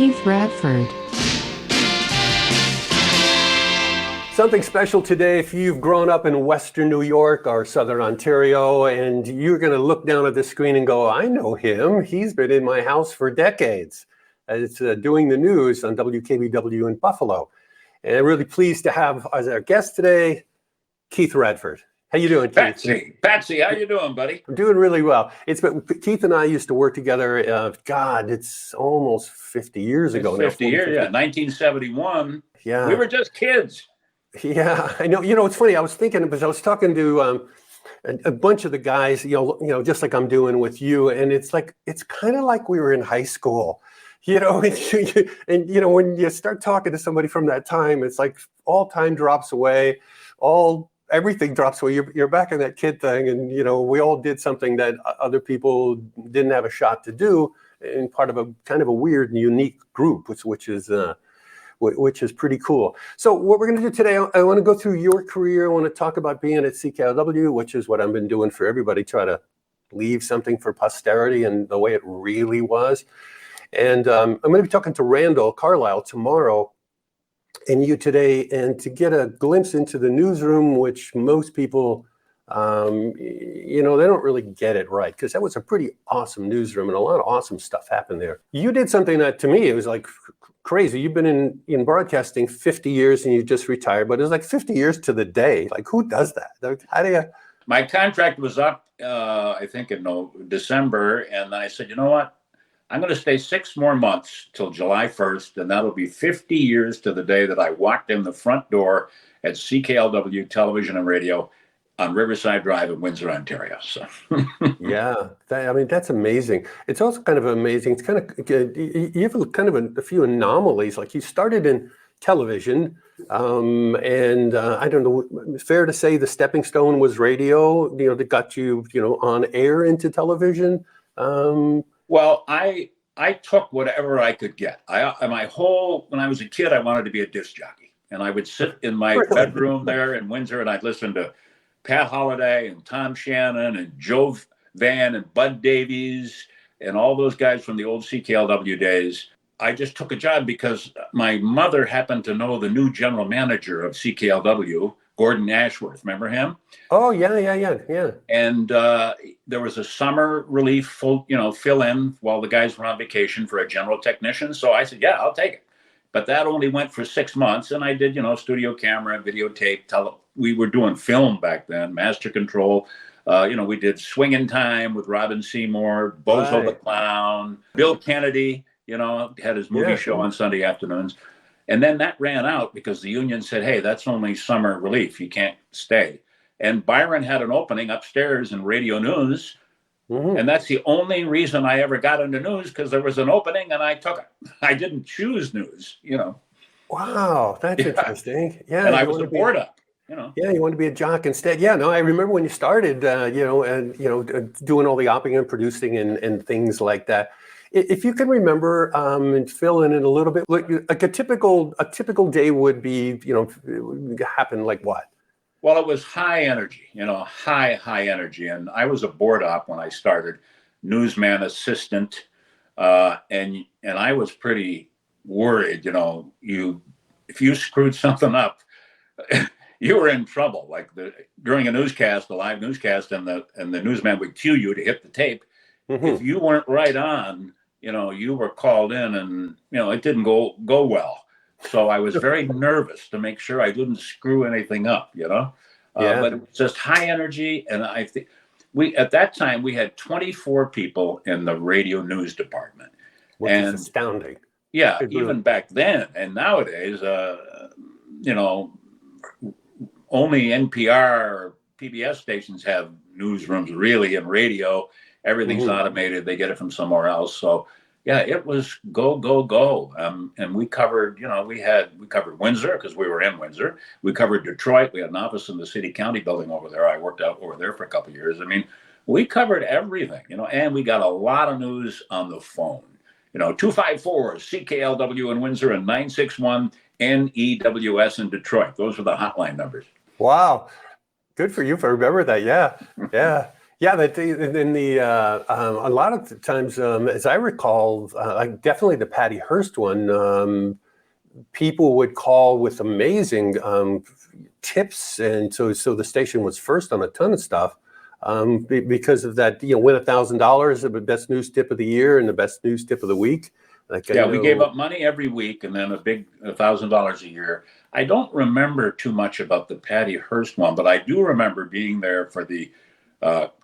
Keith Radford. Something special today if you've grown up in Western New York or Southern Ontario, and you're going to look down at the screen and go, I know him. He's been in my house for decades. It's doing the news on WKBW in Buffalo. And I'm really pleased to have as our guest today, Keith Radford. How you doing, Keith? Patsy, how you doing, buddy? I'm doing really well. Keith and I used to work together. It's almost 50 years ago now. 50 years, yeah. 1971. Yeah. We were just kids. Yeah, I know. It's funny. I was thinking because I was talking to a bunch of the guys, just like I'm doing with you, and it's kind of like we were in high school, and when you start talking to somebody from that time, it's like all time drops away, everything drops away. You're back in that kid thing, and we all did something that other people didn't have a shot to do, and part of a kind of a weird and unique group, which is pretty cool. So what we're going to do today, I want to go through your career. I want to talk about being at CKLW, which is what I've been doing for everybody, try to leave something for posterity and the way it really was. And I'm going to be talking to Randall Carlisle tomorrow and you today, and to get a glimpse into the newsroom, which most people, they don't really get it right, because that was a pretty awesome newsroom and a lot of awesome stuff happened there. You did something that to me, it was like crazy. You've been in broadcasting 50 years and you just retired, but it was like 50 years to the day. Like, who does that? Like, how do you? My contract was up, I think in December. And I said, you know what? I'm going to stay 6 more months till July 1st. And that'll be 50 years to the day that I walked in the front door at CKLW Television and Radio on Riverside Drive in Windsor, Ontario. So yeah, that's amazing. It's also kind of amazing. It's kind of, you have a few anomalies. Like, you started in television, and I don't know, fair to say the stepping stone was radio, that got you, on air into television. Well, I took whatever I could get. When I was a kid, I wanted to be a disc jockey, and I would sit in my bedroom there in Windsor, and I'd listen to Pat Holliday and Tom Shannon and Joe Van and Bud Davies and all those guys from the old CKLW days. I just took a job because my mother happened to know the new general manager of CKLW, Gordon Ashworth. Remember him? Oh, yeah. And there was a summer relief fill in while the guys were on vacation for a general technician. So I said, yeah, I'll take it. But that only went for 6 months. And I did, studio camera, videotape, we were doing film back then, Master Control. We did Swingin' Time with Robin Seymour, Bozo the Clown, Bill Kennedy, had his movie show on Sunday afternoons. And then that ran out because the union said, hey, that's only summer relief. You can't stay. And Byron had an opening upstairs in radio news. Mm-hmm. And that's the only reason I ever got into news, because there was an opening and I took it. I didn't choose news, Wow, that's interesting. Yeah. And I was a board up. Yeah, you want to be a jock instead. Yeah, no, I remember when you started, doing all the opping and producing and things like that. If you can remember and fill in it a little bit, like a typical day would be, happen like what? Well, it was high energy, high energy. And I was a board op when I started, newsman assistant. And I was pretty worried, if you screwed something up, you were in trouble. Like during a live newscast, and the newsman would cue you to hit the tape. Mm-hmm. If you weren't right on, you were called in, and it didn't go well. So I was very nervous to make sure I didn't screw anything up. But it was just high energy, and I think at that time we had 24 people in the radio news department, which is astounding. Yeah, even back then, and nowadays, only NPR or PBS stations have newsrooms really in radio. Everything's automated. They get it from somewhere else. So yeah, it was go. And we covered, we covered Windsor because we were in Windsor. We covered Detroit. We had an office in the city county building over there. I worked out over there for a couple of years. I mean, we covered everything, and we got a lot of news on the phone. 254 CKLW in Windsor and 961 NEWS in Detroit. Those were the hotline numbers. Wow. Good for you for remember that. Yeah. Yeah, that in the a lot of the times, as I recall, like definitely the Patty Hearst one, people would call with amazing tips, and so the station was first on a ton of stuff because of that. Win $1,000 of the best news tip of the year and the best news tip of the week. Like Yeah, we gave up money every week and then a big $1,000 a year. I don't remember too much about the Patty Hearst one, but I do remember being there for the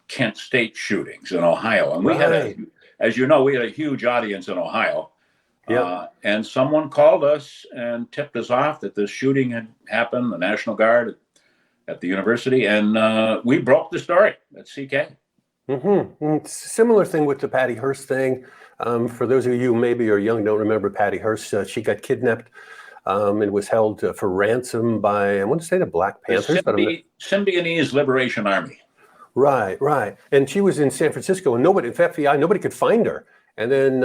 Kent State shootings in Ohio. And we had as you know, we had a huge audience in Ohio. Yeah. And someone called us and tipped us off that this shooting had happened, the National Guard at the university. And we broke the story at CK. Mm-hmm. Similar thing with the Patty Hearst thing. For those of you who maybe are young, don't remember Patty Hearst, she got kidnapped and was held for ransom by, I want to say the Black Panthers. Symbionese Liberation Army. Right. And she was in San Francisco, and nobody, if FBI, nobody could find her. And then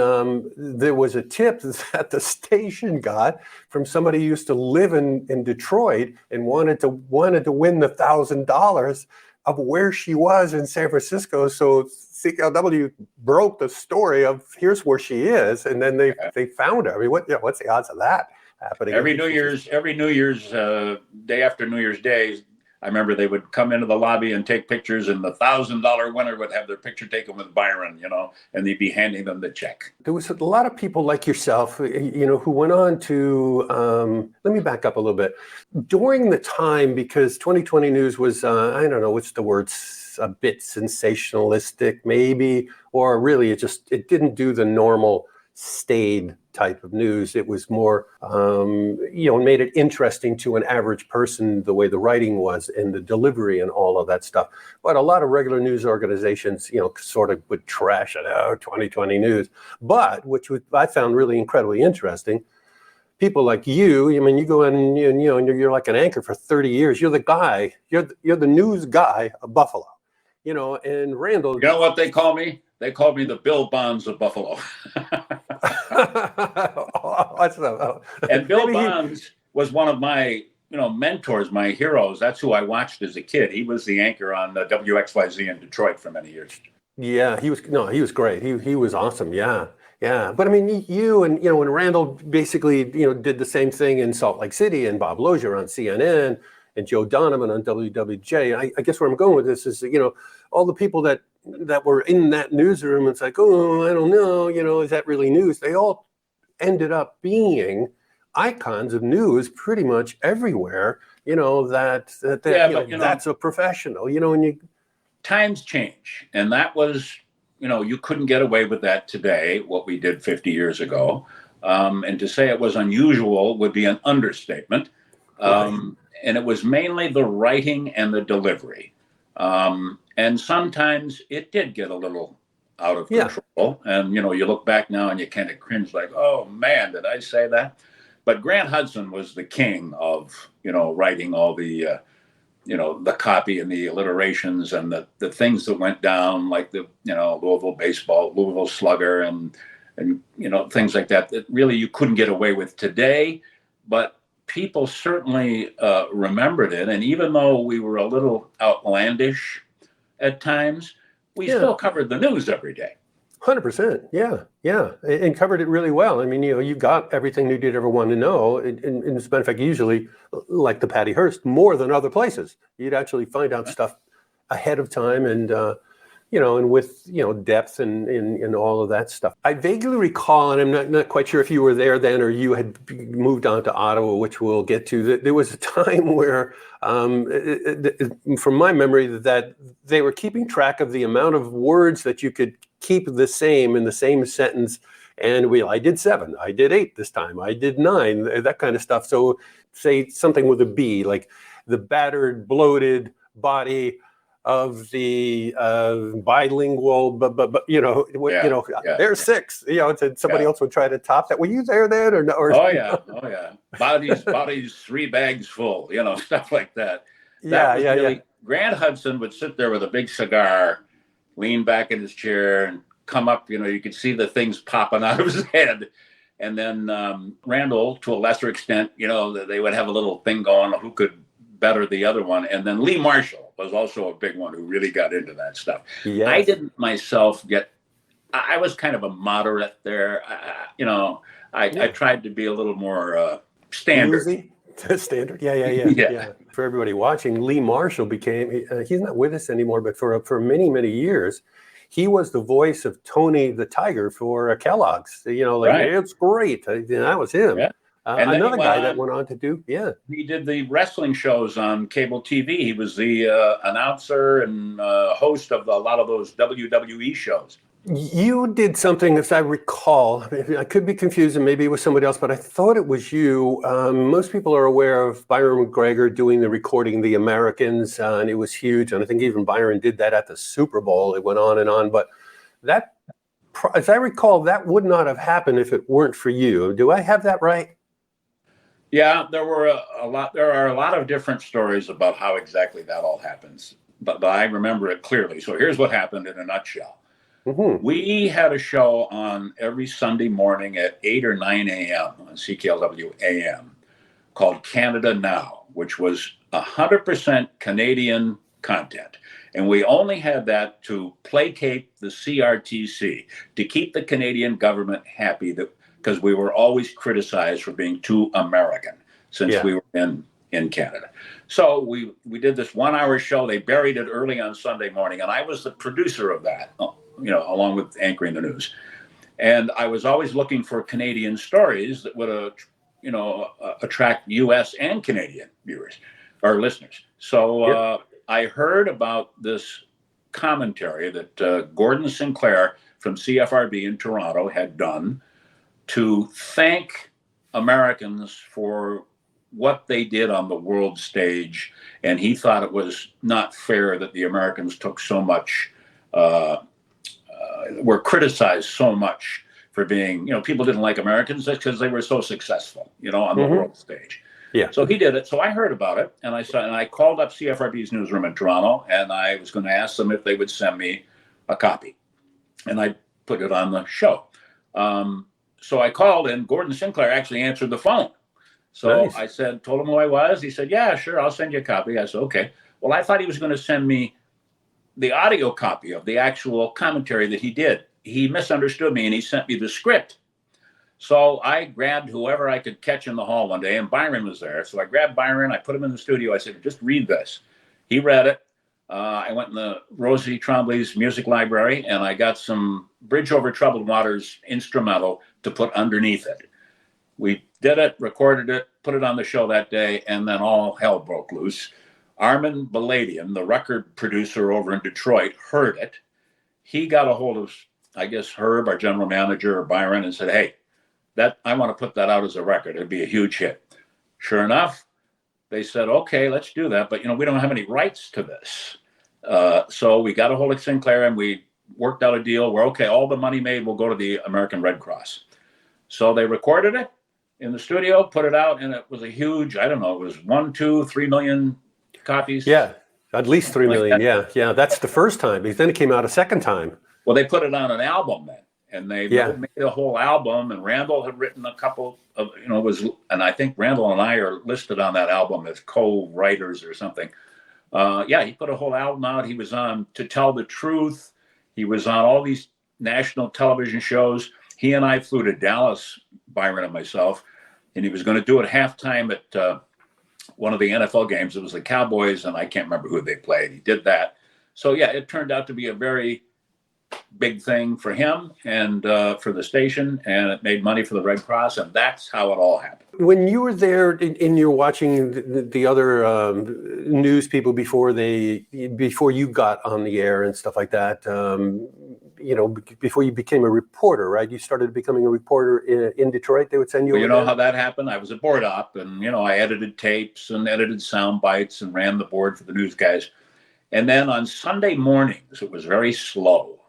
there was a tip that the station got from somebody who used to live in Detroit and wanted to win the $1,000 of where she was in San Francisco. So CKLW broke the story of here's where she is, and then they found her. I mean, what's the odds of that happening? Every New Year's day after New Year's Day, I remember they would come into the lobby and take pictures, and the $1,000 winner would have their picture taken with Byron, and they'd be handing them the check. There was a lot of people like yourself, who went on to, let me back up a little bit. During the time, because 2020 News was, I don't know, what's the word, a bit sensationalistic maybe, or really it didn't do the normal staid type of news. It was more, made it interesting to an average person the way the writing was and the delivery and all of that stuff. But a lot of regular news organizations, sort of would trash it out, 2020 News. But I found really incredibly interesting. People like you, I mean, you go in and you're like an anchor for 30 years. You're the guy. You're the news guy of Buffalo. And Randall. You know what they call me? They called me the Bill Bonds of Buffalo. And Bill Bonds was one of my, mentors, my heroes. That's who I watched as a kid. He was the anchor on WXYZ in Detroit for many years. Yeah, he was great. He was awesome. Yeah. But I mean, you and, and Randall basically, did the same thing in Salt Lake City, and Bob Lozier on CNN and Joe Donovan on WWJ. I guess where I'm going with this is, all the people that were in that newsroom, it's like, oh, I don't know, is that really news? They all ended up being icons of news pretty much everywhere, that's a professional, and times change. And that was, you couldn't get away with that today, what we did 50 years ago. And to say it was unusual would be an understatement. And it was mainly the writing and the delivery. And sometimes it did get a little out of control. And, you look back now and you kind of cringe like, oh, man, did I say that? But Grant Hudson was the king of, writing all the, the copy and the alliterations and the things that went down, like the, Louisville baseball, Louisville slugger and things like that really you couldn't get away with today. But people certainly remembered it. And even though we were a little outlandish at times, we still covered the news every day. 100%. Yeah. And covered it really well. I mean, you got everything you did ever want to know. And as a matter of fact, usually, like the Patty Hearst, more than other places. You'd actually find out stuff ahead of time and, and with, depth and all of that stuff. I vaguely recall, and I'm not quite sure if you were there then or you had moved on to Ottawa, which we'll get to, that there was a time where, from my memory, that they were keeping track of the amount of words that you could keep the same in the same sentence. And I did 7, I did 8 this time, I did 9, that kind of stuff. So say something with a B, like the battered, bloated body of the bilingual, but there's 6. Somebody else would try to top that. Were you there then, or no? Oh yeah. Bodies 3 bags full. Stuff like that. Grant Hudson would sit there with a big cigar, lean back in his chair, and come up. You could see the things popping out of his head. And then Randall, to a lesser extent, they would have a little thing going. Who could better the other one. And then Lee Marshall was also a big one who really got into that stuff. Yes. I didn't myself I was kind of a moderate there. I tried to be a little more standard. Bluesy? Standard? Yeah. Yeah. For everybody watching, Lee Marshall became, he's not with us anymore, but for many, many years, he was the voice of Tony the Tiger for Kellogg's. Right. It's great. That was him. Yeah. And then another guy that went on to do, he did the wrestling shows on cable TV. He was the announcer and host of a lot of those WWE shows. You did something, as I recall, I could be confused and maybe it was somebody else, but I thought it was you. Most people are aware of Byron McGregor doing the recording The Americans, and it was huge. And I think even Byron did that at the Super Bowl. It went on and on. But that, as I recall, that would not have happened if it weren't for you. Do I have that right? Yeah, there were a lot. There are a lot of different stories about how exactly that all happens, but I remember it clearly. So here's what happened in a nutshell. Mm-hmm. We had a show on every Sunday morning at 8 or 9 a.m. on CKLW AM called Canada Now, which was 100% Canadian content. And we only had that to placate the CRTC, to keep the Canadian government happy, because we were always criticized for being too American since we were in Canada. So we did this 1-hour show. They buried it early on Sunday morning, and I was the producer of that, along with anchoring the news. And I was always looking for Canadian stories that would, attract U.S. and Canadian viewers or listeners. So I heard about this commentary that Gordon Sinclair from CFRB in Toronto had done to thank Americans for what they did on the world stage. And he thought it was not fair that the Americans took so much, were criticized so much for being, people didn't like Americans because they were so successful, on the world stage. Yeah. So he did it. So I heard about it, and I called up CFRB's newsroom in Toronto, and I was going to ask them if they would send me a copy, and I put it on the show. So I called, and Gordon Sinclair actually answered the phone. So nice. I told him who I was. He said, "Yeah, sure, I'll send you a copy." I said, "Okay." Well, I thought he was going to send me the audio copy of the actual commentary that he did. He misunderstood me, and he sent me the script. So I grabbed whoever I could catch in the hall one day, and Byron was there. So I grabbed Byron, I put him in the studio. I said, "Just read this." He read it. I went in the Rosie Trombley's music library, and I got some Bridge Over Troubled Waters instrumental to put underneath it. We did it, recorded it, put it on the show that day, and then all hell broke loose. Armin Baladian, the record producer over in Detroit, heard it. He got a hold of, I guess, Herb, our general manager, or Byron, and said, "Hey, I want to put that out as a record. It'd be a huge hit." Sure enough, they said, "Okay, let's do that. But, we don't have any rights to this." So we got a hold of Sinclair, and we worked out a deal where, okay, all the money made will go to the American Red Cross. So they recorded it in the studio, put it out, and it was a huge, I don't know, it was 1, 2, 3 million copies. Yeah, at least 3 million. Yeah. That's the first time, because then it came out a second time. Well, they put it on an album then. And they made a whole album, and Randall had written a couple of, and I think Randall and I are listed on that album as co-writers or something. He put a whole album out. He was on To Tell the Truth. He was on all these national television shows. He and I flew to Dallas, Byron and myself, and he was going to do it halftime at one of the NFL games. It was the Cowboys, and I can't remember who they played. He did that. So, it turned out to be a very big thing for him and for the station, and it made money for the Red Cross, and that's how it all happened. When you were there and you're watching the other news people before you got on the air and stuff like that, before you became a reporter, right? You started becoming a reporter in Detroit. They would send you. Well, you know how that happened? I was a board op, and I edited tapes and edited sound bites and ran the board for the news guys. And then on Sunday mornings, it was very slow.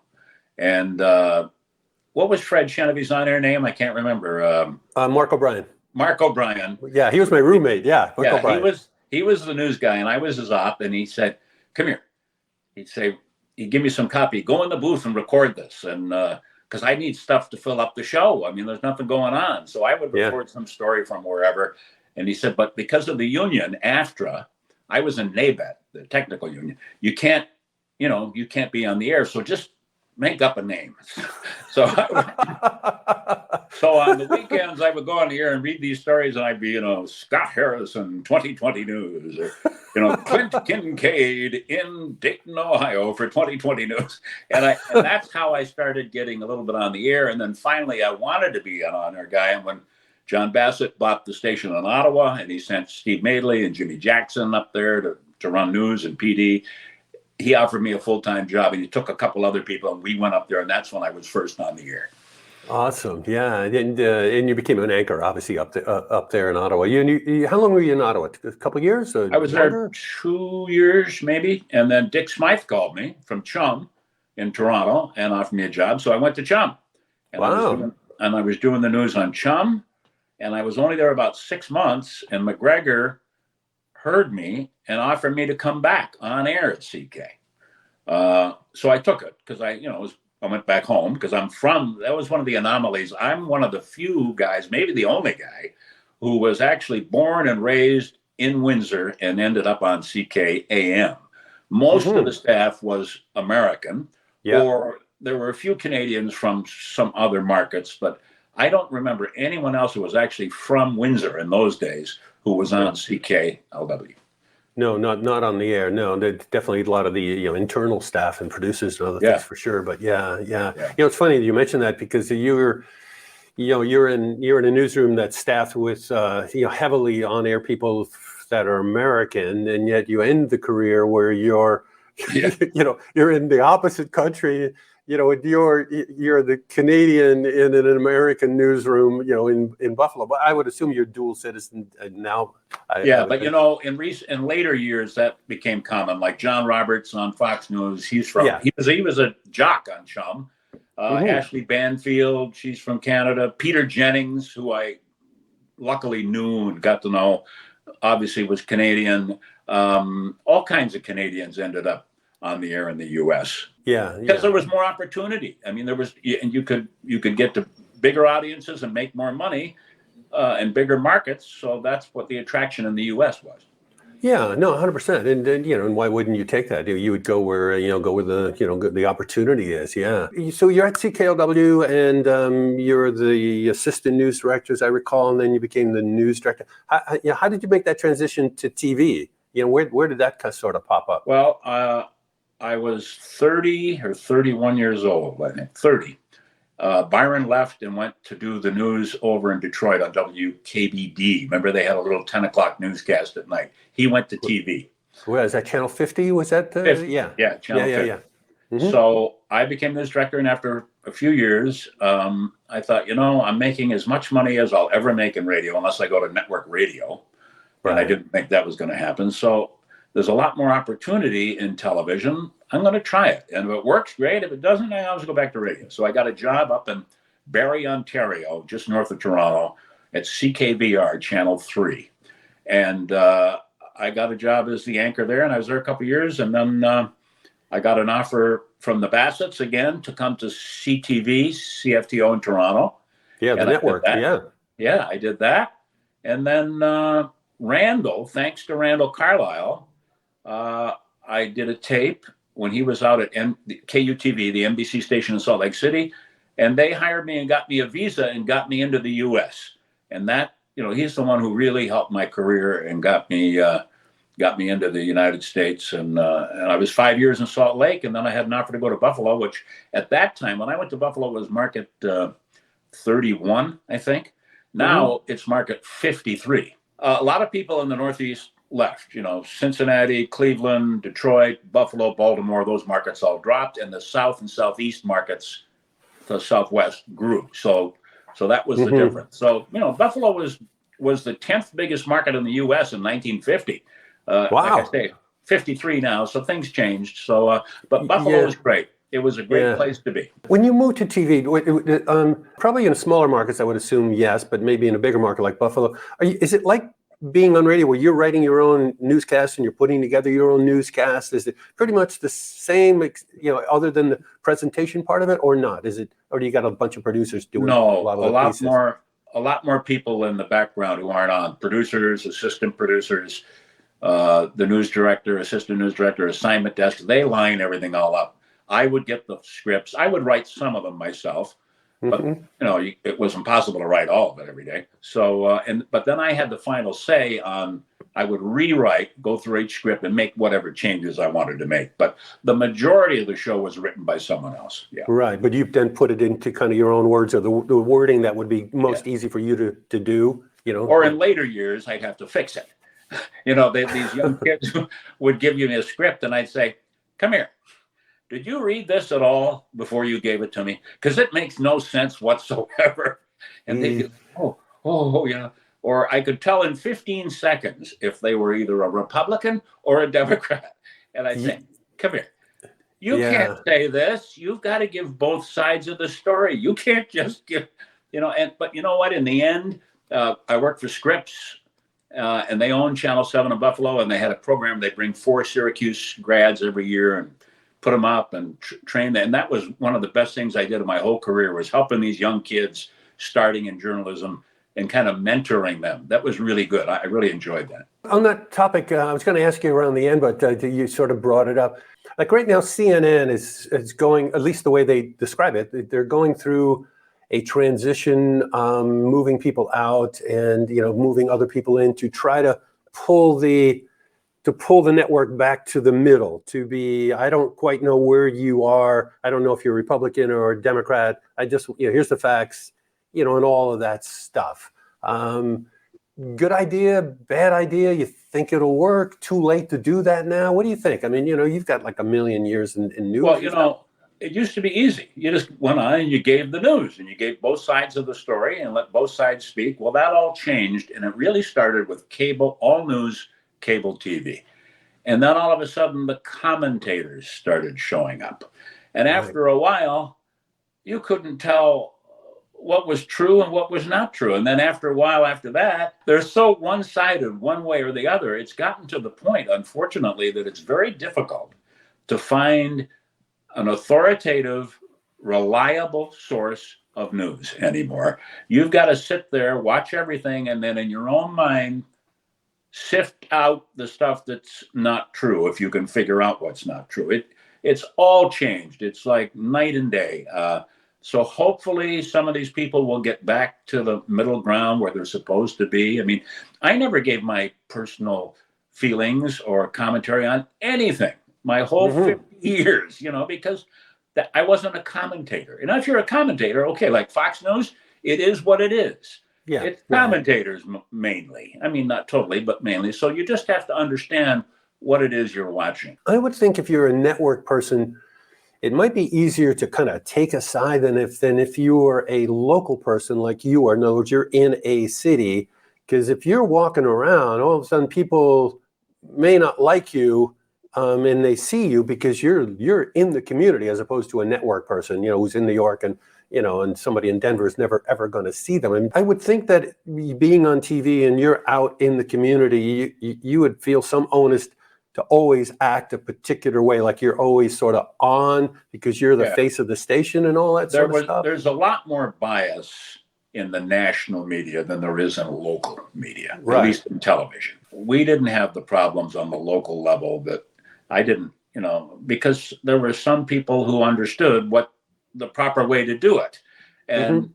And what was Fred Chenevy's on-air name? I can't remember. Mark O'Brien. Mark O'Brien. Yeah, he was my roommate. Yeah, Mark O'Brien. He was the news guy, and I was his op. And he said, "Come here." He'd give me some copy. Go in the booth and record this, and because I need stuff to fill up the show. I mean, there's nothing going on, so I would record some story from wherever. And he said, "But because of the union, AFTRA, I was in NABET, the technical union. You can't be on the air. So just make up a name. So so on the weekends, I would go on the air and read these stories, and I'd be, Scott Harrison, 2020 News, or, Clint Kincaid in Dayton, Ohio for 2020 News. And that's how I started getting a little bit on the air. And then finally, I wanted to be an on-air guy. And when John Bassett bought the station in Ottawa, and he sent Steve Madeley and Jimmy Jackson up there to run news and PD, he offered me a full-time job, and he took a couple other people, and we went up there, and that's when I was first on the air. Awesome, yeah, and you became an anchor, obviously, up there in Ottawa. How long were you in Ottawa? A couple of years? I was there 2 years, maybe, and then Dick Smythe called me from CHUM in Toronto and offered me a job, so I went to CHUM. And wow. I was doing the news on CHUM, and I was only there about 6 months, and McGregor heard me and offered me to come back on air at CK. So I took it because I went back home because that was one of the anomalies. I'm one of the few guys, maybe the only guy, who was actually born and raised in Windsor and ended up on CKAM. Most of the staff was American, or there were a few Canadians from some other markets, but I don't remember anyone else who was actually from Windsor in those days who was on CKLW. No, not on the air. No, there's definitely a lot of the internal staff and producers and other things for sure. But yeah. It's funny you mentioned that because you're in a newsroom that's staffed with heavily on air people that are American, and yet you end the career where you're you're in the opposite country. You're the Canadian in an American newsroom, in Buffalo. But I would assume you're dual citizen now. But in later years that became common. Like John Roberts on Fox News, he was a jock on CHUM. Ashley Banfield, she's from Canada. Peter Jennings, who I luckily knew and got to know, obviously was Canadian. All kinds of Canadians ended up on the air in the U.S. Because there was more opportunity. I mean, and you could get to bigger audiences and make more money and bigger markets. So that's what the attraction in the U.S. was. Yeah, no, 100%. And why wouldn't you take that? You would go where go where the opportunity is. Yeah. So you're at CKLW, and you're the assistant news director, as I recall, and then you became the news director. How did you make that transition to TV? Where did that sort of pop up? Well, I was 30 or 31 years old, I think, 30. Byron left and went to do the news over in Detroit on WKBD. Remember, they had a little 10 o'clock newscast at night. He went to TV. Well, is that Channel 50? Was that? 50. Yeah, Channel 50. Yeah. Mm-hmm. So I became news director, and after a few years, I thought, I'm making as much money as I'll ever make in radio, unless I go to network radio. Right. And I didn't think that was going to happen. So there's a lot more opportunity in television. I'm going to try it. And if it works, great. If it doesn't, I always go back to radio. So I got a job up in Barrie, Ontario, just north of Toronto, at CKVR, Channel 3. And I got a job as the anchor there, and I was there a couple of years. And then I got an offer from the Bassetts again to come to CTV, CFTO in Toronto. Yeah, the network. Yeah, I did that. And then Randall, thanks to Randall Carlisle, I did a tape when he was out at KUTV, the NBC station in Salt Lake City, and they hired me and got me a visa and got me into the U.S. And that, he's the one who really helped my career and got me into the United States. And I was 5 years in Salt Lake, and then I had an offer to go to Buffalo, which at that time, when I went to Buffalo, was market 31, I think. Now it's market 53. A lot of people in the Northeast left, Cincinnati, Cleveland, Detroit, Buffalo, Baltimore, those markets all dropped, and the South and Southeast markets, the Southwest, grew. So that was the difference. So, Buffalo was the 10th biggest market in the U.S. in 1950. Wow. Like I say, 53 now, so things changed. So, but Buffalo was great. It was a great place to be. When you moved to TV, probably in smaller markets, I would assume yes, but maybe in a bigger market like Buffalo, is it like being on radio where you're writing your own newscast and you're putting together your own newscast? Is it pretty much the same, other than the presentation part of it, or not? Is it, or do you got a bunch of producers doing a lot more people in the background who aren't on, producers, assistant producers. the news director, assistant news director, assignment desk, they line everything all up. I would get the scripts. I would write some of them myself, but it was impossible to write all of it every day. So, but then I had the final say on. I would rewrite, go through each script, and make whatever changes I wanted to make. But the majority of the show was written by someone else. Yeah. Right, but you then put it into kind of your own words, or the wording that would be most easy for you to do. Or in later years, I'd have to fix it. These young kids would give you a script, and I'd say, "Come here. Did you read this at all before you gave it to me? Because it makes no sense whatsoever." And they'd be, oh, yeah. Or I could tell in 15 seconds if they were either a Republican or a Democrat. And I'd say, "Come here. You can't say this. You've got to give both sides of the story. You can't just give, but you know what? In the end, I worked for Scripps, and they owned Channel 7 in Buffalo, and they had a program. They bring 4 Syracuse grads every year and put them up and train them. And that was one of the best things I did in my whole career, was helping these young kids starting in journalism and kind of mentoring them. That was really good. I really enjoyed that. On that topic, I was going to ask you around the end, but you sort of brought it up. Like right now, CNN is going, at least the way they describe it, they're going through a transition, moving people out and moving other people in to try to pull the network back to the middle. To be, I don't quite know where you are. I don't know if you're Republican or a Democrat. I just here's the facts. And all of that stuff. Good idea, bad idea? You think it'll work? Too late to do that now? What do you think? I mean, you've got like a million years in news. Well, it used to be easy. You just went on and you gave the news, and you gave both sides of the story and let both sides speak. Well, that all changed, and it really started with cable, all news, cable TV. And then all of a sudden, the commentators started showing up. And after a while, you couldn't tell what was true and what was not true. And then after a while after that, they're so one-sided one way or the other. It's gotten to the point, unfortunately, that it's very difficult to find an authoritative, reliable source of news anymore. You've got to sit there, watch everything, and then in your own mind, sift out the stuff that's not true, if you can figure out what's not true. It's all changed. It's like night and day. So hopefully some of these people will get back to the middle ground where they're supposed to be. I mean, I never gave my personal feelings or commentary on anything my whole 50 years, because I wasn't a commentator. And if you're a commentator, okay, like Fox News, it is what it is. Yeah, it's commentators mainly. I mean, not totally, but mainly. So you just have to understand what it is you're watching. I would think if you're a network person, it might be easier to kind of take a side than if you were a local person like you are. In other words, you're in a city, because if you're walking around, all of a sudden people may not like you, and they see you because you're in the community, as opposed to a network person, who's in New York and and somebody in Denver is never ever going to see them. And I would think that being on TV and you're out in the community, you would feel some onus to always act a particular way, like you're always sort of on because you're the face of the station and all that sort of stuff. There's a lot more bias in the national media than there is in local media, at least in television. We didn't have the problems on the local level that I didn't, because there were some people who understood what the proper way to do it. And,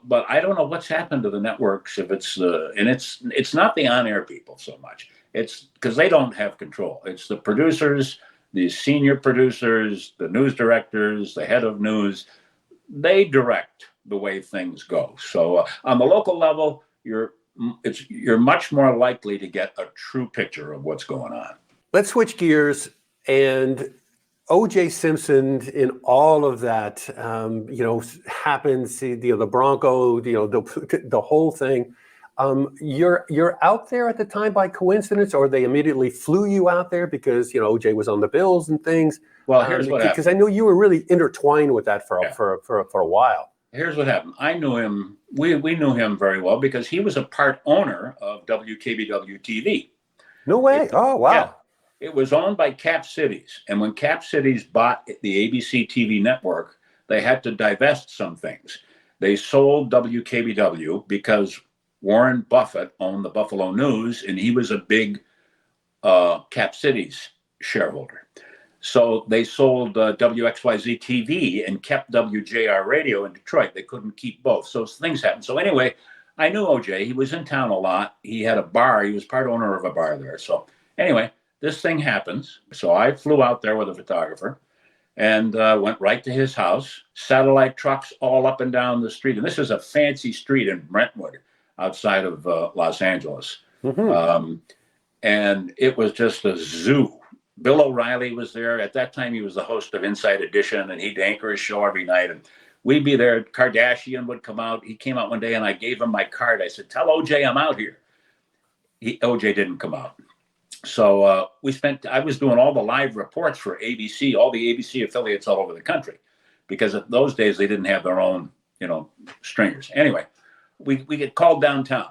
but I don't know what's happened to the networks, if it's and it's not the on-air people so much. It's because they don't have control. It's the producers, the senior producers, the news directors, the head of news. They direct the way things go. So on the local level, you're much more likely to get a true picture of what's going on. Let's switch gears. And O.J. Simpson in all of that, happens. The Bronco, the whole thing. You're out there at the time by coincidence, or they immediately flew you out there because OJ was on the Bills and things? Well, here's what happened. Because I know you were really intertwined with that for a while. Here's what happened. I knew him. We knew him very well because he was a part owner of WKBW TV. No way. Oh wow. Yeah. It was owned by Cap Cities, and when Cap Cities bought the ABC TV network, they had to divest some things. They sold WKBW because Warren Buffett owned the Buffalo News, and he was a big Cap City's shareholder. So they sold WXYZ TV and kept WJR radio in Detroit. They couldn't keep both. So things happened. So anyway, I knew OJ. He was in town a lot. He had a bar. He was part owner of a bar there. So anyway, this thing happens. So I flew out there with a photographer and went right to his house. Satellite trucks all up and down the street. And this is a fancy street in Brentwood outside of Los Angeles. Mm-hmm. And it was just a zoo. Bill O'Reilly was there. At that time, he was the host of Inside Edition, and he'd anchor his show every night. And we'd be there. Kardashian would come out. He came out one day, and I gave him my card. I said, "Tell OJ I'm out here." OJ didn't come out. So I was doing all the live reports for ABC, all the ABC affiliates all over the country, because in those days, they didn't have their own, stringers. Anyway, we get called downtown,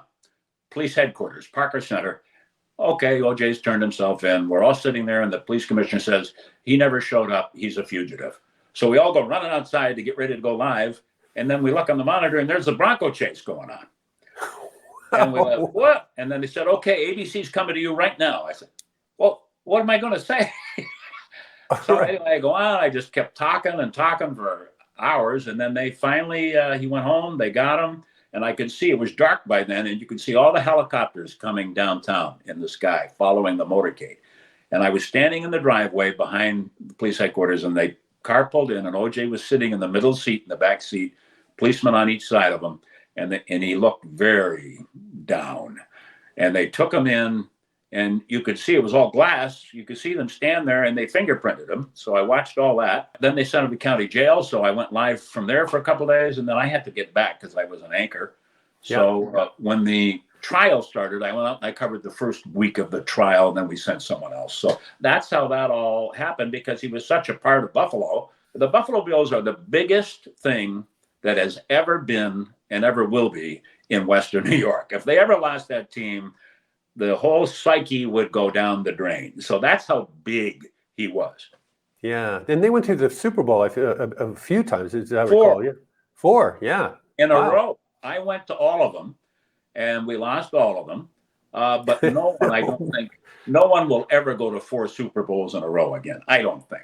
police headquarters, Parker Center. Okay, OJ's turned himself in. We're all sitting there, and the police commissioner says, he never showed up. He's a fugitive. So we all go running outside to get ready to go live. And then we look on the monitor, and there's a Bronco chase going on. And we went, what? And then they said, okay, ABC's coming to you right now. I said, well, what am I going to say? So anyway, I go on. I just kept talking for hours. And then they finally, he went home. They got him. And I could see, it was dark by then, and you could see all the helicopters coming downtown in the sky, following the motorcade. And I was standing in the driveway behind the police headquarters, and they car pulled in, and OJ was sitting in the middle seat, in the back seat, policemen on each side of him, and he looked very down. And they took him in, and you could see it was all glass. You could see them stand there, and they fingerprinted him. So I watched all that. Then they sent him to county jail. So I went live from there for a couple of days, and then I had to get back because I was an anchor. So when the trial started, I went out and I covered the first week of the trial, and then we sent someone else. So that's how that all happened, because he was such a part of Buffalo. The Buffalo Bills are the biggest thing that has ever been and ever will be in Western New York. If they ever lost that team, the whole psyche would go down the drain. So that's how big he was. Yeah. And they went to the Super Bowl a few times, as I Four. recall. Yeah. 4, yeah. In a row. I went to all of them, and we lost all of them. But no one will ever go to 4 Super Bowls in a row again. I don't think.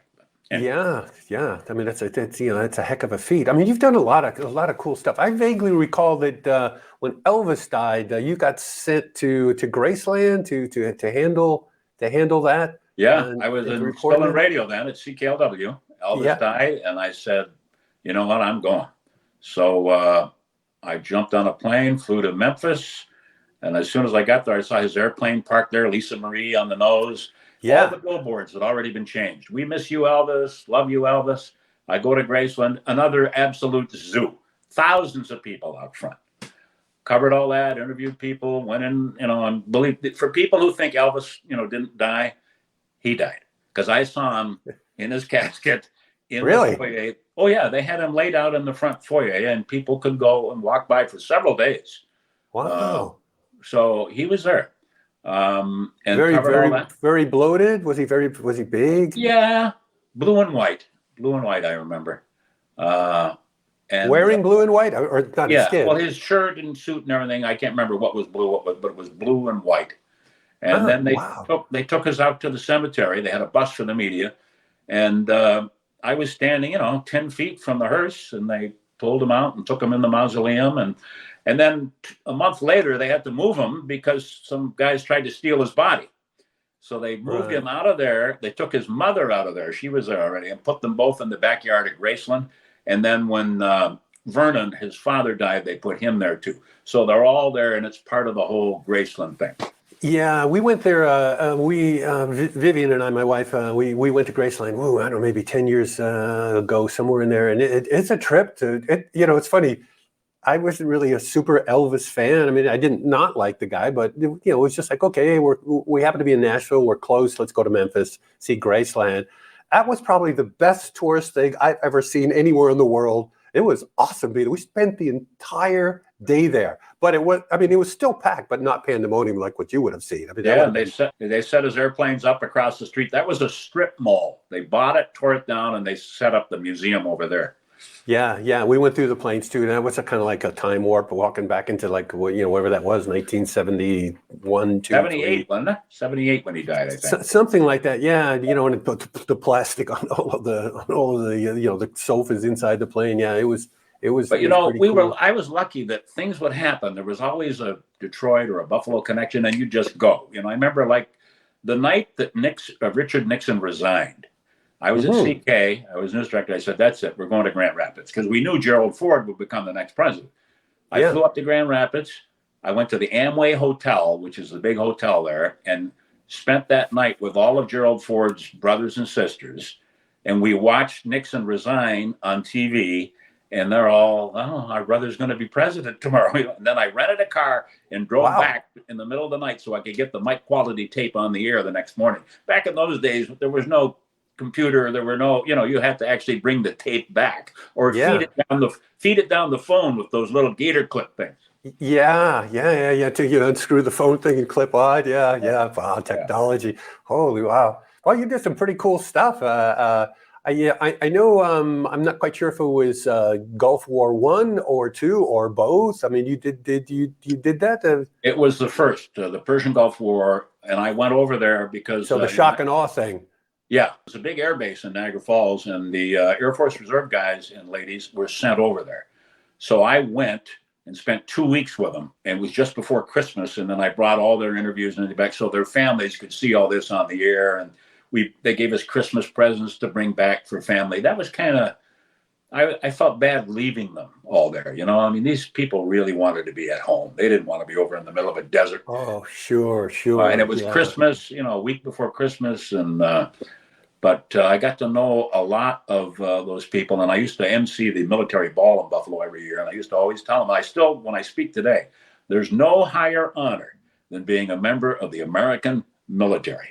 Anyway. Yeah. I mean, that's a heck of a feat. I mean, you've done a lot of cool stuff. I vaguely recall that when Elvis died, you got sent to Graceland to handle that. Yeah, I was still in radio then at CKLW. Elvis died, and I said, you know what, I'm going. So I jumped on a plane, flew to Memphis, and as soon as I got there, I saw his airplane parked there, Lisa Marie on the nose. Yeah. All the billboards had already been changed. We miss you, Elvis. Love you, Elvis. I go to Graceland, another absolute zoo. Thousands of people out front. Covered all that, interviewed people, went in, and believe for people who think Elvis, didn't die, he died. Because I saw him in his casket in the foyer. Oh, yeah, they had him laid out in the front foyer, and people could go and walk by for several days. Wow. So he was there. And very bloated. Was he big? Yeah, blue and white. I remember. And wearing blue and white, or not? Yeah. His skin? Well, his shirt and suit and everything. I can't remember what was blue, but it was blue and white. And then they took us out to the cemetery. They had a bus for the media, and I was standing, 10 feet from the hearse, and they pulled him out and took him in the mausoleum, and then a month later, they had to move him because some guys tried to steal his body. So they moved him out of there. They took his mother out of there. She was there already, and put them both in the backyard at Graceland. And then when Vernon, his father, died, they put him there too. So they're all there, and it's part of the whole Graceland thing. Yeah, we went there. Vivian and I, my wife, we went to Graceland. I don't know, maybe 10 years ago, somewhere in there. And it's a trip to it. It's funny. I wasn't really a super Elvis fan. I mean, I didn't not like the guy, but it was just like, okay, we happen to be in Nashville. We're close. Let's go to Memphis, see Graceland. That was probably the best tourist thing I've ever seen anywhere in the world. It was awesome. We spent the entire day there, but it was still packed, but not pandemonium like what you would have seen. They set his airplanes up across the street. That was a strip mall. They bought it, tore it down, and they set up the museum over there. Yeah. We went through the planes too. And that was a kind of like a time warp, walking back into like, whatever that was, 1971, 2, 3. 78, wasn't it? 78 when he died, I think. Something like that. Yeah. And it put the plastic on all of the, the sofas inside the plane. Yeah. It was But pretty cool. I was lucky that things would happen. There was always a Detroit or a Buffalo connection, and you just go. I remember like the night that Richard Nixon resigned. I was at CK. I was news director. I said, "That's it. We're going to Grand Rapids," because we knew Gerald Ford would become the next president. I flew up to Grand Rapids. I went to the Amway Hotel, which is the big hotel there, and spent that night with all of Gerald Ford's brothers and sisters. And we watched Nixon resign on TV. And they're all, oh, our brother's going to be president tomorrow. And then I rented a car and drove back in the middle of the night so I could get the mic quality tape on the air the next morning. Back in those days, there was no computer. There were no, you had to actually bring the tape back or feed it down the phone with those little gator clip things. Yeah. To unscrew the phone thing and clip on. Yeah. Wow, technology. Yeah. Holy wow. Well, you did some pretty cool stuff. I know. I'm not quite sure if it was Gulf War I or II or both. I mean, you did that? It was the first, the Persian Gulf War, and I went over there because the shock and awe thing. Yeah, it's a big air base in Niagara Falls, and the Air Force Reserve guys and ladies were sent over there. So I went and spent 2 weeks with them, and it was just before Christmas. And then I brought all their interviews in the back so their families could see all this on the air, and they gave us Christmas presents to bring back for family. That was kind of, I felt bad leaving them all there. I mean, these people really wanted to be at home. They didn't want to be over in the middle of a desert. Oh, sure. And it was Christmas, a week before Christmas. And, but I got to know a lot of those people. And I used to MC the military ball in Buffalo every year. And I used to always tell them, when I speak today, there's no higher honor than being a member of the American military.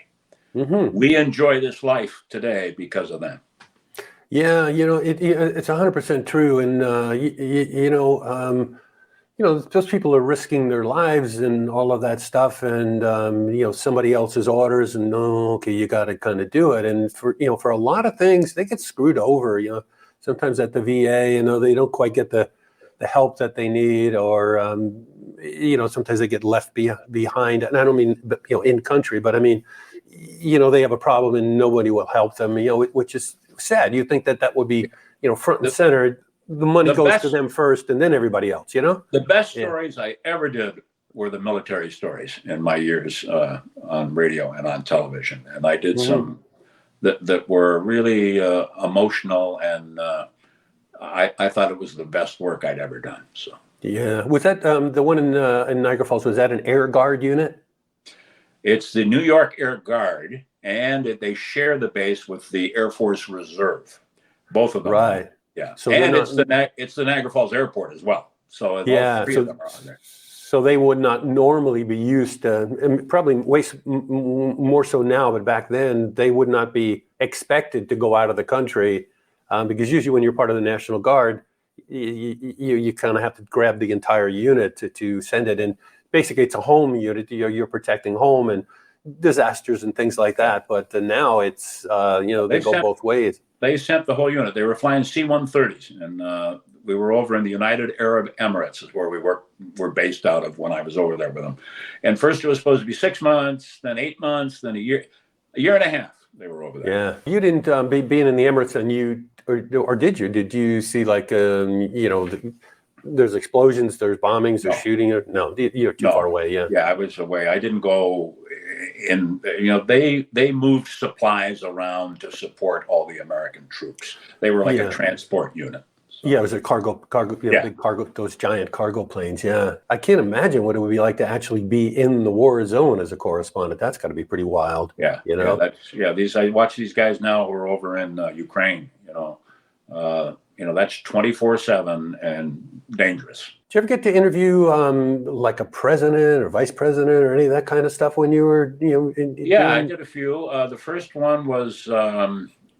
Mm-hmm. We enjoy this life today because of them. Yeah, it's 100% true, and those people are risking their lives and all of that stuff, and somebody else's orders, and okay, you got to kind of do it, and for a lot of things, they get screwed over. Sometimes at the VA, they don't quite get the help that they need, or sometimes they get left behind, and I don't mean in country, but I mean. They have a problem and nobody will help them, which is sad. You think that would be, front and center. The money goes to them first and then everybody else, The best stories I ever did were the military stories in my years on radio and on television. And I did some that were really emotional, and I thought it was the best work I'd ever done. So yeah. Was that the one in Niagara Falls, was that an Air Guard unit? It's the New York Air Guard, and they share the base with the Air Force Reserve, both of them. Right. Yeah. So and it's the Niagara Falls Airport as well. So all three of them are on there. So they would not normally be used to, and probably more so now, but back then they would not be expected to go out of the country because usually when you're part of the National Guard, you kind of have to grab the entire unit to send it in. Basically, it's a home unit. You're protecting home and disasters and things like that. But now it's, they go both ways. They sent the whole unit. They were flying C-130s, and we were over in the United Arab Emirates, is where we were based out of when I was over there with them. And first it was supposed to be 6 months, then 8 months, then a year and a half. They were over there. Yeah, you didn't being in the Emirates, and or did you? Did you see like there's explosions, there's bombings, there's shooting? No, you're too far away. Yeah, I was away. I didn't go in. They moved supplies around to support all the American troops. They were like a transport unit. So. Yeah, it was a cargo, big cargo, those giant cargo planes. Yeah, I can't imagine what it would be like to actually be in the war zone as a correspondent. That's got to be pretty wild. Yeah, I watch these guys now who are over in Ukraine. That's 24/7 and dangerous. Did you ever get to interview like a president or vice president or any of that kind of stuff when you were, I did a few. The first one was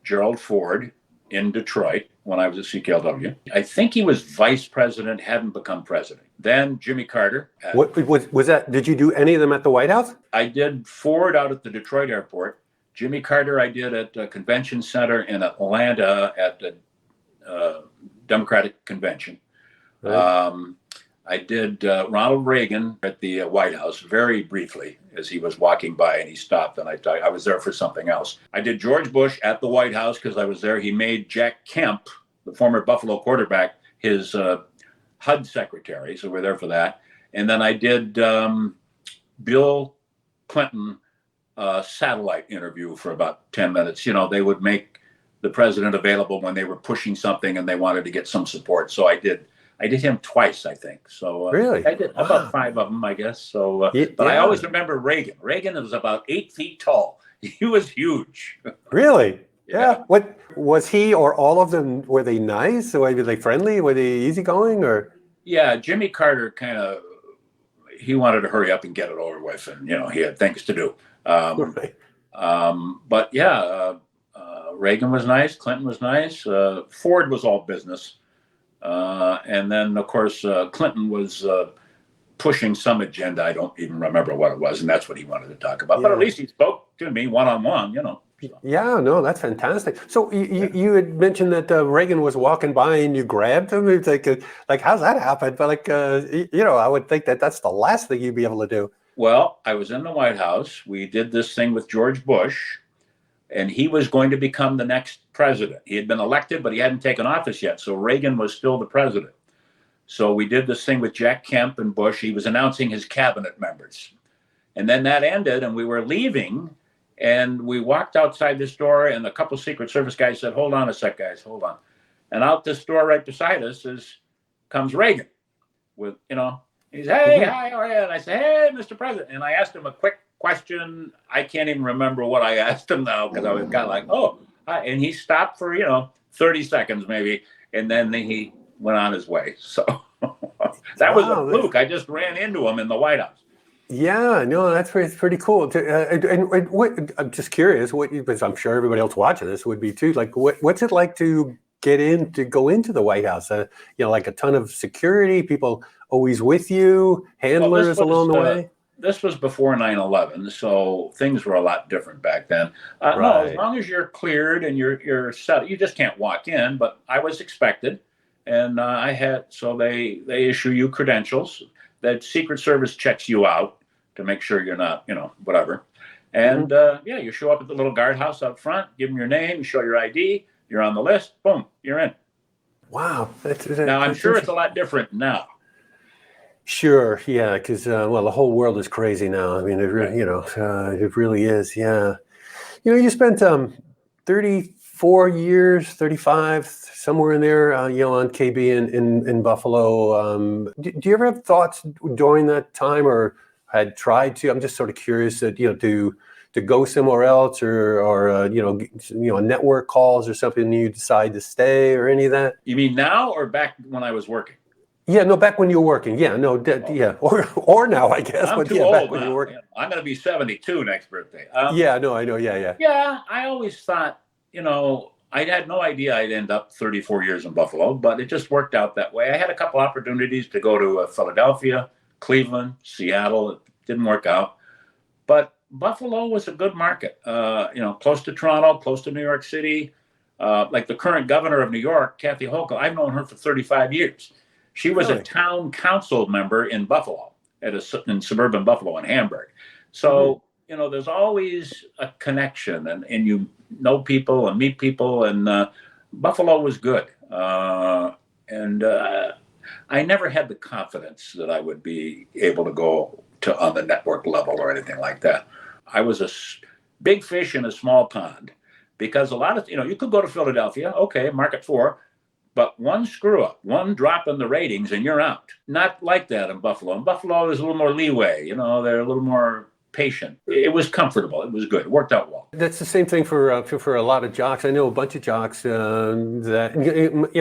Gerald Ford in Detroit when I was at CKLW. I think he was vice president, hadn't become president. Then Jimmy Carter. What was that? Did you do any of them at the White House? I did Ford out at the Detroit airport. Jimmy Carter I did at the Convention Center in Atlanta at the Democratic convention. Right. I did Ronald Reagan at the White House very briefly as he was walking by, and he stopped, and I was there for something else. I did George Bush at the White House because I was there. He made Jack Kemp, the former Buffalo quarterback, his HUD secretary, so we're there for that. And then I did Bill Clinton satellite interview for about 10 minutes. They would make the president available when they were pushing something and they wanted to get some support. So I did him twice, I think. So Really? I did Wow. about 5 of them, I guess. So, but I always remember Reagan. Reagan was about 8 feet tall. He was huge. Really? Yeah. What was he or all of them? Were they nice? Were they friendly? Were they easygoing? Or Yeah, Jimmy Carter he wanted to hurry up and get it over with, and he had things to do. right. But yeah, Reagan was nice. Clinton was nice. Ford was all business. And then, of course, Clinton was pushing some agenda. I don't even remember what it was, and that's what he wanted to talk about. But at least he spoke to me one-on-one, So. Yeah, no, that's fantastic. So you had mentioned that Reagan was walking by and you grabbed him. It's like how's that happen? But I would think that that's the last thing you'd be able to do. Well, I was in the White House. We did this thing with George Bush, and he was going to become the next president. He had been elected, but he hadn't taken office yet. So Reagan was still the president. So we did this thing with Jack Kemp and Bush. He was announcing his cabinet members. And then that ended, and we were leaving, and we walked outside this door, and a couple Secret Service guys said, "Hold on a sec, guys, hold on." And out this door right beside us comes Reagan with, he's, "Hey, hi, how are you?" And I said, "Hey, Mr. President." And I asked him a quick question. I can't even remember what I asked him now because I was kind of like, "Oh," hi. And he stopped for, 30 seconds maybe. And then he went on his way. So that was a fluke. I just ran into him in the White House. Yeah, no, that's pretty cool. And what, I'm just curious, because I'm sure everybody else watching this would be too. Like, what's it like to go into the White House? Like a ton of security, people always with you, handlers along the way. This was before 9/11, so things were a lot different back then. Right. No, as long as you're cleared and you're set, you just can't walk in. But I was expected, and so they issue you credentials. That Secret Service checks you out to make sure you're not, whatever. And you show up at the little guardhouse out front, give them your name, you show your ID, you're on the list, boom, you're in. Wow. Now I'm sure it's a lot different now. Sure, yeah, because the whole world is crazy now. I mean, it really, it really is. Yeah, you spent 34 years, 35, somewhere in there, on KB in Buffalo. Do you ever have thoughts during that time, or had tried to? I'm just sort of curious that to go somewhere else, or network calls or something. You decide to stay, or any of that. You mean now or back when I was working? Yeah, no, back when you were working. Yeah, no, yeah, or now, I guess. I'm too old back when you were working. I'm going to be 72 next birthday. Yeah, no, I know. Yeah. Yeah, I always thought, I had no idea I'd end up 34 years in Buffalo, but it just worked out that way. I had a couple opportunities to go to Philadelphia, Cleveland, Seattle. It didn't work out, but Buffalo was a good market. Close to Toronto, close to New York City. Like the current governor of New York, Kathy Hochul, I've known her for 35 years. She was a town council member in Buffalo, in suburban Buffalo in Hamburg. So, there's always a connection, and you know people and meet people, and Buffalo was good. And I never had the confidence that I would be able to go to on the network level or anything like that. I was a big fish in a small pond, because a lot of, you could go to Philadelphia, okay, market 4, but one screw up, one drop in the ratings, and you're out. Not like that in Buffalo. In Buffalo, there's a little more leeway. They're a little more patient. It was comfortable. It was good. It worked out well. That's the same thing for a lot of jocks. I know a bunch of jocks that,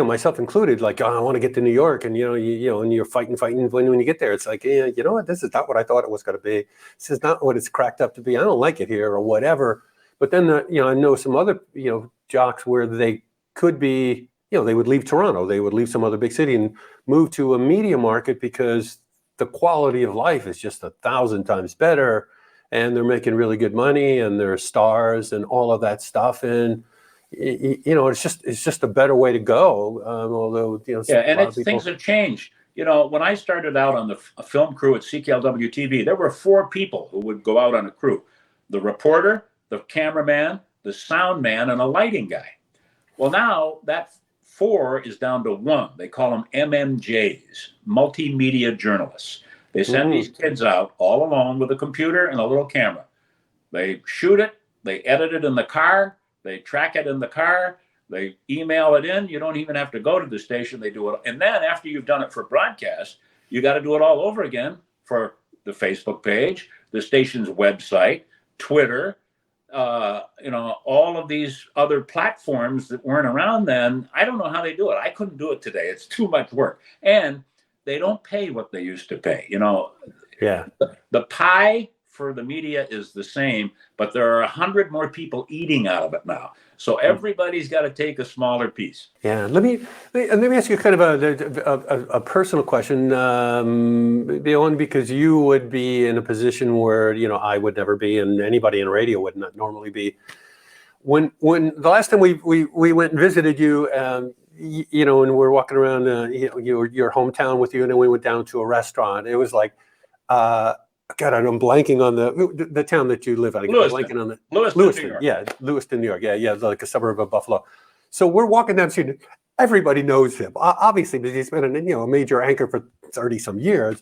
myself included, like, I want to get to New York, and and you're fighting. When you get there, it's like, you know what? This is not what I thought it was going to be. This is not what it's cracked up to be. I don't like it here, or whatever. But then, I know some other, jocks where they could be. They would leave Toronto, they would leave some other big city and move to a media market because the quality of life is just 1,000 times better, and they're making really good money, and they're stars and all of that stuff. And it's just a better way to go. Although, Yeah, a and lot of people. things have changed. When I started out on the film crew at CKLW TV, there were 4 people who would go out on a crew: the reporter, the cameraman, the sound man, and a lighting guy. Well, now that 4 is down to 1. They call them MMJs, multimedia journalists. They send these kids out all alone with a computer and a little camera. They shoot it, they edit it in the car, they track it in the car, they email it in. You don't even have to go to the station. They do it. And then after you've done it for broadcast, you got to do it all over again for the Facebook page, the station's website, Twitter, all of these other platforms that weren't around then. I don't know how they do it. I couldn't do it today. It's too much work. And they don't pay what they used to pay. Yeah. The pie for the media is the same, but there are 100 more people eating out of it now. So everybody's got to take a smaller piece. Yeah. Let me ask you kind of a personal question, Bjorn, because you would be in a position where, I would never be, and anybody in radio would not normally be. When the last time we went and visited you, and we're walking around, your hometown with you, and then we went down to a restaurant. It was like, God, I'm blanking on the town that you live at. I'm blanking on Lewiston, yeah, Lewiston, New York. Yeah, like a suburb of Buffalo. So we're walking down the street. Everybody knows him, obviously, because he's been a major anchor for 30 some years.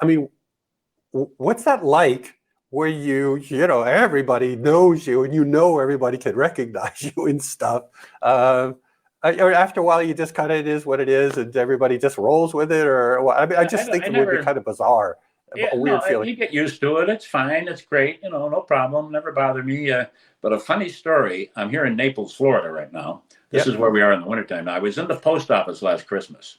I mean, what's that like? Where everybody knows you, and everybody can recognize you and stuff. Or after a while, you just kind of, it is what it is, and everybody just rolls with it. Or I just think it would be kind of bizarre. Yeah, a weird feeling. You get used to it. It's fine. It's great. No problem. Never bother me. But a funny story. I'm here in Naples, Florida right now. This is where we are in the wintertime. Now, I was in the post office last Christmas,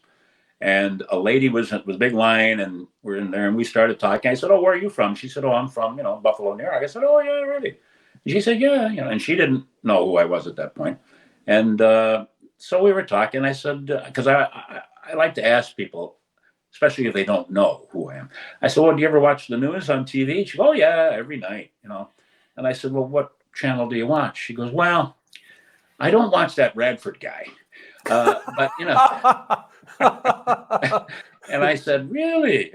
and a lady was a big line, and we're in there, and we started talking. I said, "Oh, where are you from?" She said, "Oh, I'm from Buffalo, New York." I said, "Oh, yeah, really?" And she said, "Yeah, And she didn't know who I was at that point, and so we were talking. I said, because I like to ask people, especially if they don't know who I am. I said, "Well, do you ever watch the news on TV?" She goes, "Oh, yeah, every night, And I said, "Well, what channel do you watch?" She goes, "Well, I don't watch that Radford guy." But, and I said, "Really?"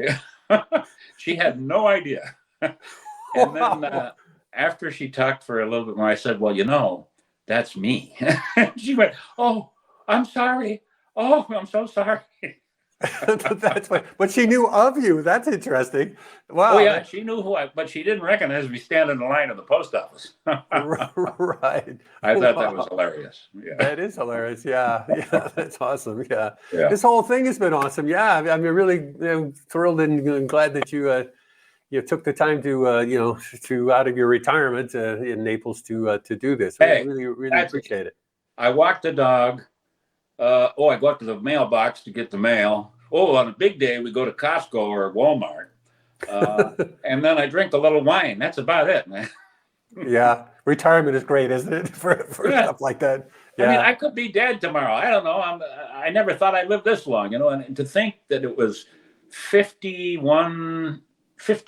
She had no idea. And then after she talked for a little bit more, I said, "Well, that's me." She went, "Oh, I'm sorry. Oh, I'm so sorry." That's why, but she knew of you. That's interesting. Wow. Oh yeah, she knew but she didn't recognize me standing in the line at the post office. Right. I thought that was hilarious. Yeah. That is hilarious. Yeah. Yeah. That's awesome. Yeah. Yeah. This whole thing has been awesome. Yeah. I'm really thrilled and glad that you took the time to out of your retirement in Naples to do this. Hey, really appreciate it. I walked the dog. I go up to the mailbox to get the mail. On a big day, we go to Costco or Walmart. And then I drink a little wine. That's about it, man. Yeah. Retirement is great, isn't it? For stuff like that. Yeah. I mean, I could be dead tomorrow. I don't know. I never thought I'd live this long, and to think that it was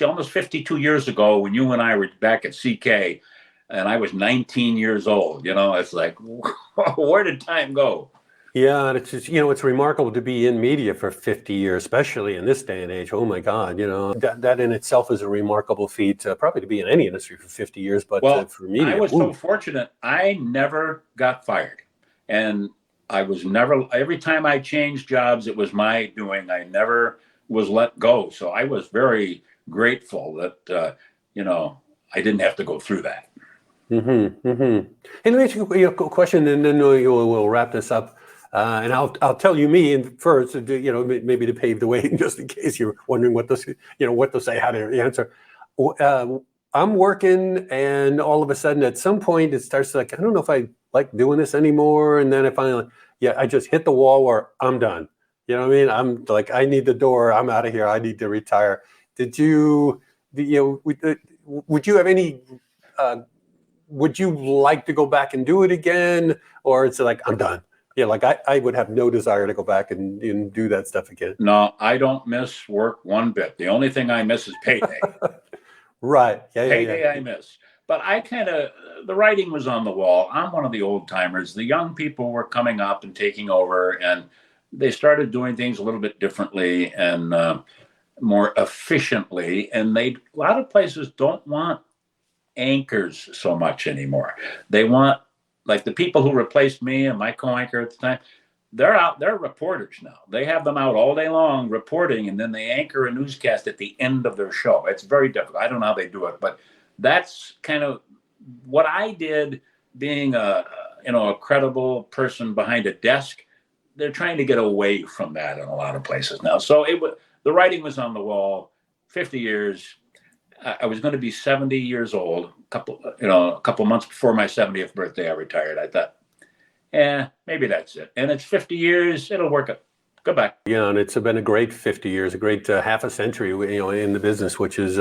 almost 52 years ago when you and I were back at CK and I was 19 years old, it's like, where did time go? Yeah, and it's just, it's remarkable to be in media for 50 years, especially in this day and age. Oh my God, that in itself is a remarkable feat, probably to be in any industry for 50 years, but for media. I was so fortunate. I never got fired. And I was never, every time I changed jobs, it was my doing. I never was let go. So I was very grateful that, I didn't have to go through that. Mm-hmm, mm-hmm. Hey, let me ask you a question, and then we'll wrap this up. And I'll tell you me first, maybe to pave the way, just in case you're wondering what to say, how to answer. I'm working, and all of a sudden, at some point, it starts like, I don't know if I like doing this anymore. And then I finally, I just hit the wall where I'm done. You know what I mean? I'm like, I need the door. I'm out of here. I need to retire. Would you have any? Would you like to go back and do it again, or it's like I'm done? Yeah, like I would have no desire to go back and do that stuff again. No, I don't miss work one bit. The only thing I miss is payday. Right. Payday I miss. But the writing was on the wall. I'm one of the old timers. The young people were coming up and taking over, and they started doing things a little bit differently and more efficiently. And a lot of places don't want anchors so much anymore. They want, like the people who replaced me and my co-anchor at the time, they're reporters now. They have them out all day long reporting, and then they anchor a newscast at the end of their show. It's very difficult. I don't know how they do it, but that's kind of what I did, being a credible person behind a desk. They're trying to get away from that in a lot of places now. So the writing was on the wall. 50 years. I was going to be 70 years old. A couple months before my 70th birthday, I retired. I thought, maybe that's it. And it's 50 years. It'll work out. Goodbye. Yeah, and it's been a great 50 years, a great half a century, in the business, which is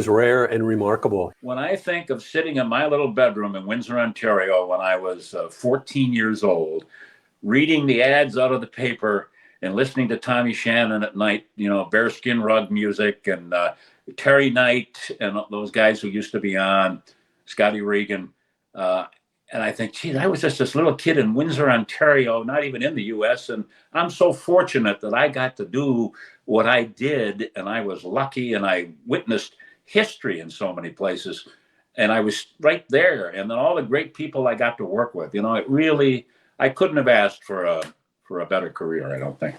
rare and remarkable. When I think of sitting in my little bedroom in Windsor, Ontario, when I was 14 years old, reading the ads out of the paper and listening to Tommy Shannon at night, bearskin rug music, and Terry Knight and those guys who used to be on, Scotty Regan. And I think, geez, I was just this little kid in Windsor, Ontario, not even in the U.S. And I'm so fortunate that I got to do what I did. And I was lucky, and I witnessed history in so many places. And I was right there. And then all the great people I got to work with, it really, I couldn't have asked for a better career, I don't think.